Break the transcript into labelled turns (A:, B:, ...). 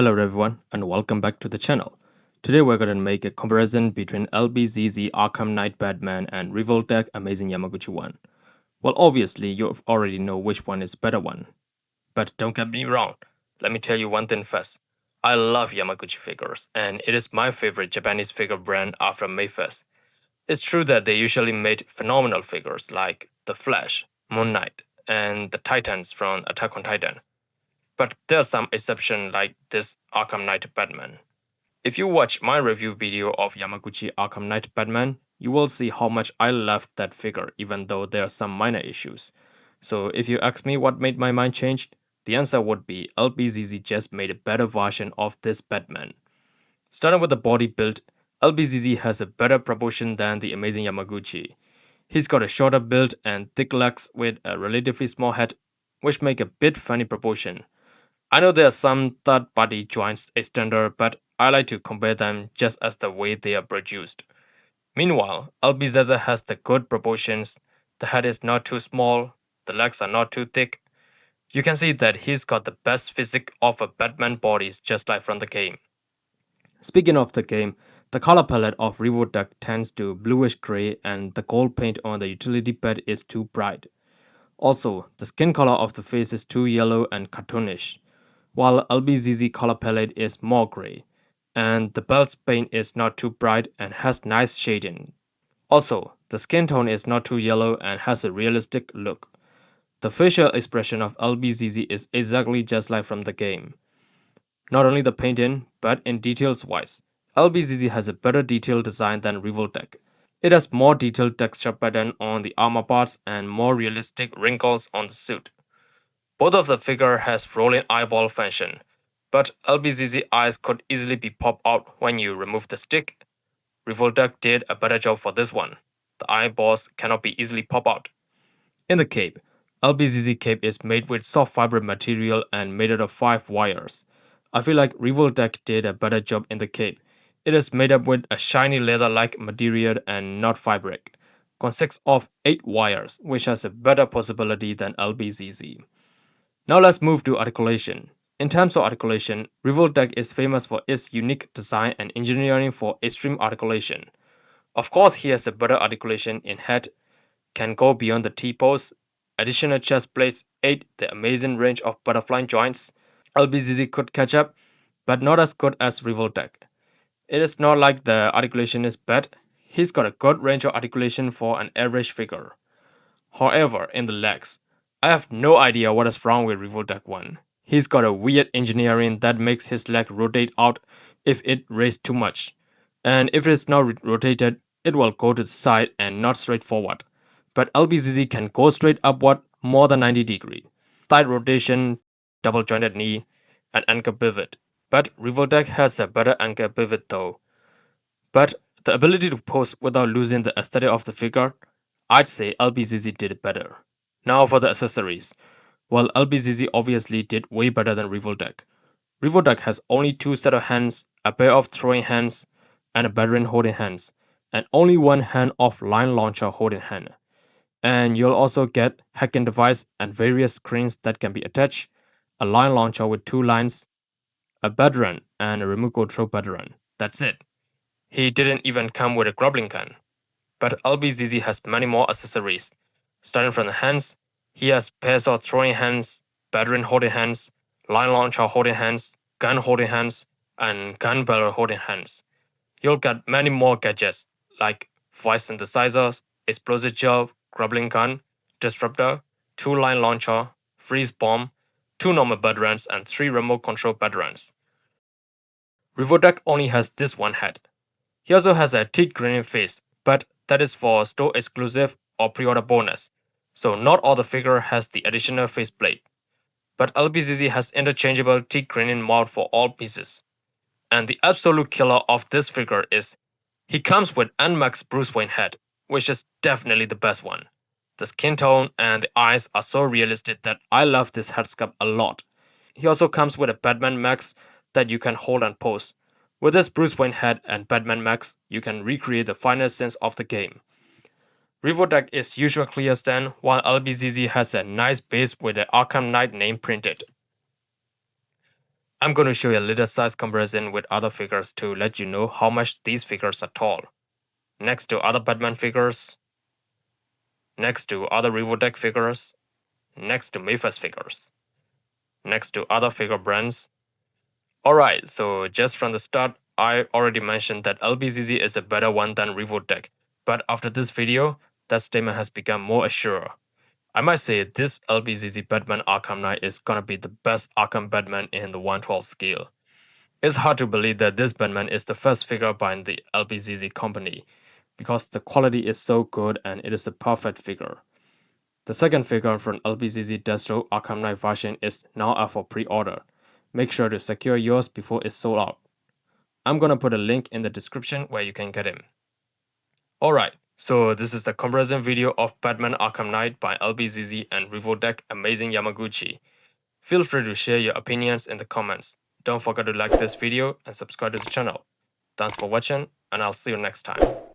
A: Hello everyone and welcome back to the channel. Today we're going to make a comparison between LPZZ Arkham Knight Batman and Revoltech Amazing Yamaguchi one. Well, obviously you already know which one is better one. But don't get me wrong, let me tell you one thing first. I love Yamaguchi figures and it is my favorite Japanese figure brand after Mayfest. It's true that they usually made phenomenal figures like The Flash, Moon Knight, and the Titans from Attack on Titan. But there are some exceptions like this Arkham Knight Batman. If you watch my review video of Yamaguchi Arkham Knight Batman, you will see how much I loved that figure even though there are some minor issues. So if you ask me what made my mind change, the answer would be LPZZ just made a better version of this Batman. Starting with the body build, LPZZ has a better proportion than the amazing Yamaguchi. He's got a shorter build and thick legs with a relatively small head, which make a bit funny proportion. I know there are some third-party joints extender, but I like to compare them just as the way they are produced. Meanwhile, LPZZ has the good proportions, the head is not too small, the legs are not too thick. You can see that he's got the best physique of a Batman bodies just like from the game. Speaking of the game, the color palette of Revoltech tends to bluish gray and the gold paint on the utility bed is too bright. Also, the skin color of the face is too yellow and cartoonish, while LBZZ color palette is more gray, and the belt's paint is not too bright and has nice shading. Also, the skin tone is not too yellow and has a realistic look. The facial expression of LBZZ is exactly just like from the game. Not only the painting, but in details wise, LBZZ has a better detailed design than Revoltech. It has more detailed texture pattern on the armor parts and more realistic wrinkles on the suit. Both of the figure has rolling eyeball function, but LBZZ eyes could easily be popped out when you remove the stick. Revoltech did a better job for this one. The eyeballs cannot be easily pop out. In the cape, LBZZ cape is made with soft fiber material and made out of 5 wires. I feel like Revoltech did a better job in the cape. It is made up with a shiny leather-like material and not fabric. Consists of 8 wires, which has a better possibility than LBZZ. Now let's move to articulation. In terms of articulation, Revoltech is famous for its unique design and engineering for extreme articulation. Of course, he has a better articulation in head, can go beyond the T-pose, additional chest plates aid the amazing range of butterfly joints. LBZZ could catch up, but not as good as Revoltech. It is not like the articulation is bad, he's got a good range of articulation for an average figure. However, in the legs, I have no idea what is wrong with Revoltech 1. He's got a weird engineering that makes his leg rotate out if it raised too much. And if it is not rotated, it will go to the side and not straight forward. But LBZZ can go straight upward more than 90 degree. Thigh rotation, double jointed knee, and ankle pivot. But Revoltech has a better ankle pivot though. But the ability to pose without losing the aesthetic of the figure, I'd say LPZZ did it better. Now for the accessories. Well, LPZZ obviously did way better than Revoltech. Revoltech has only 2 set of hands, a pair of throwing hands, and a veteran holding hands, and only one hand of line launcher holding hand. And you'll also get hacking device and various screens that can be attached, a line launcher with 2 lines, a veteran, and a remote control veteran. That's it. He didn't even come with a grappling gun. But LBZZ has many more accessories. Starting from the hands, he has pairs of throwing hands, veteran holding hands, line launcher holding hands, gun holding hands, and gun barrel holding hands. You'll get many more gadgets like voice synthesizers, explosive gel, grappling gun, disruptor, 2 line launcher, freeze bomb, 2 normal veterans, and 3 remote control veterans. Revoltech only has this one head. He also has a teeth grinning face, but that is for store exclusive or pre-order bonus, so not all the figure has the additional faceplate. But LPZZ has interchangeable teeth grinning mouth for all pieces. And the absolute killer of this figure is he comes with unmaxed Bruce Wayne head, which is definitely the best one. The skin tone and the eyes are so realistic that I love this head sculpt a lot. He also comes with a Batman mask that you can hold and pose. With this Bruce Wayne head and Batman mask, you can recreate the final sense of the game. Revoltech is usual clear stand, while LBZZ has a nice base with the Arkham Knight name printed. I'm going to show you a little size comparison with other figures to let you know how much these figures are tall. Next to other Batman figures, next to other Revoltech figures, next to Mayfair's figures, next to other figure brands. Alright, so just from the start, I already mentioned that LPZZ is a better one than Revoltech, but after this video, that statement has become more assured. I might say this LPZZ Batman Arkham Knight is gonna be the best Arkham Batman in the 1/12 scale. It's hard to believe that this Batman is the first figure by the LPZZ company, because the quality is so good and it is a perfect figure. The second figure from LPZZ Deathstroke Arkham Knight version is now up for pre-order. Make sure to secure yours before it's sold out. I'm gonna put a link in the description where you can get him. Alright, so this is the comparison video of Batman Arkham Knight by LPZZ and Revoltech Amazing Yamaguchi. Feel free to share your opinions in the comments. Don't forget to like this video and subscribe to the channel. Thanks for watching, and I'll see you next time.